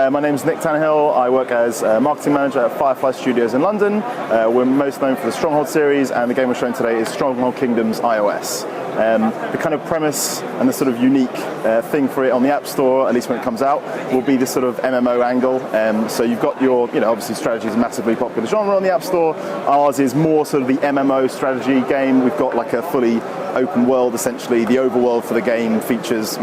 My name's Nick Tannehill. I work as a marketing manager at Firefly Studios in London. We're most known for the Stronghold series, and the game we're showing today is Stronghold Kingdoms iOS. The kind of premise and the sort of unique thing for it on the App Store, at least when it comes out, will be this sort of MMO angle. So you've got your, obviously strategy is a massively popular genre on the App Store. Ours is more sort of the MMO strategy game. We've got like a fully open world, essentially. The overworld for the game features,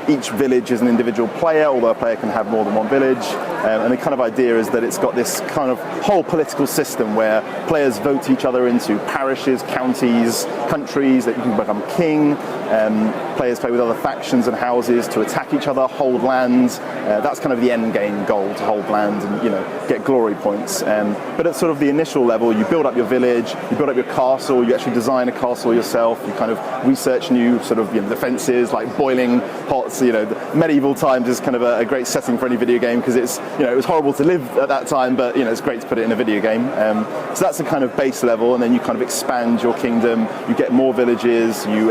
each village is an individual player, although a player can have more than one village. And the kind of idea is that it's got this kind of whole political system where players vote each other into parishes, counties, countries, that you can become king. Players play with other factions and houses to attack each other, hold land. That's kind of the end game goal, to hold land and get glory points. But at sort of the initial level, you build up your village, you build up your castle, you actually design a castle yourself, you kind of research new sort of defenses like boiling pots. Medieval times is kind of a great setting for any video game because it's it was horrible to live at that time, but it's great to put it in a video game. So that's the kind of base level, and then you kind of expand your kingdom. You get more villages. You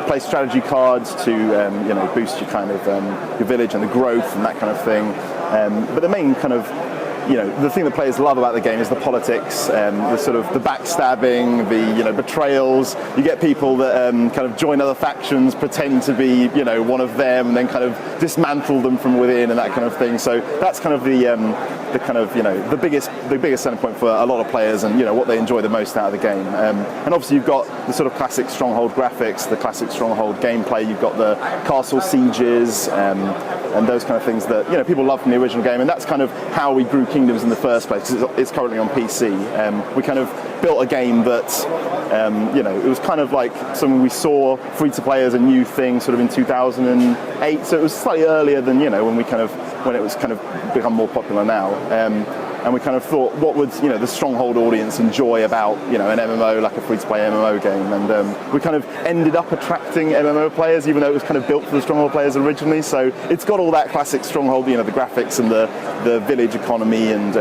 play strategy cards to boost your kind of your village and the growth and that kind of thing. But the main kind of the thing that players love about the game is the politics, the sort of the backstabbing, the betrayals. You get people that kind of join other factions, pretend to be one of them, and then kind of dismantle them from within and that kind of thing. So that's kind of the kind of the biggest selling point for a lot of players, and what they enjoy the most out of the game. And obviously you've got the sort of classic Stronghold graphics, the classic Stronghold gameplay. You've got the castle sieges and those kind of things that people love from the original game, and that's kind of how we grew Kingdoms in the first place, because it's currently on PC. We kind of built a game that it was kind of like something we saw free to play as a new thing sort of in 2008, so it was slightly earlier than when it was kind of become more popular now. And we kind of thought, what would the Stronghold audience enjoy about an MMO, like a free-to-play MMO game? And we kind of ended up attracting MMO players, even though it was kind of built for the Stronghold players originally. So it's got all that classic Stronghold, the graphics and the village economy, and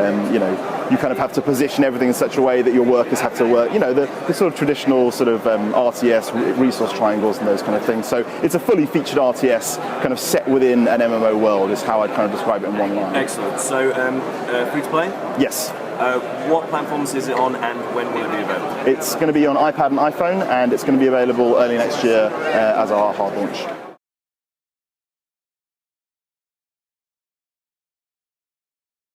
you kind of have to position everything in such a way that your workers have to work, the sort of traditional sort of RTS resource triangles and those kind of things. So it's a fully featured RTS kind of set within an MMO world, is how I'd kind of describe it in one line. Excellent. So free to play? Yes. What platforms is it on, and when will it be available? It's going to be on iPad and iPhone, and it's going to be available early next year as our hard launch.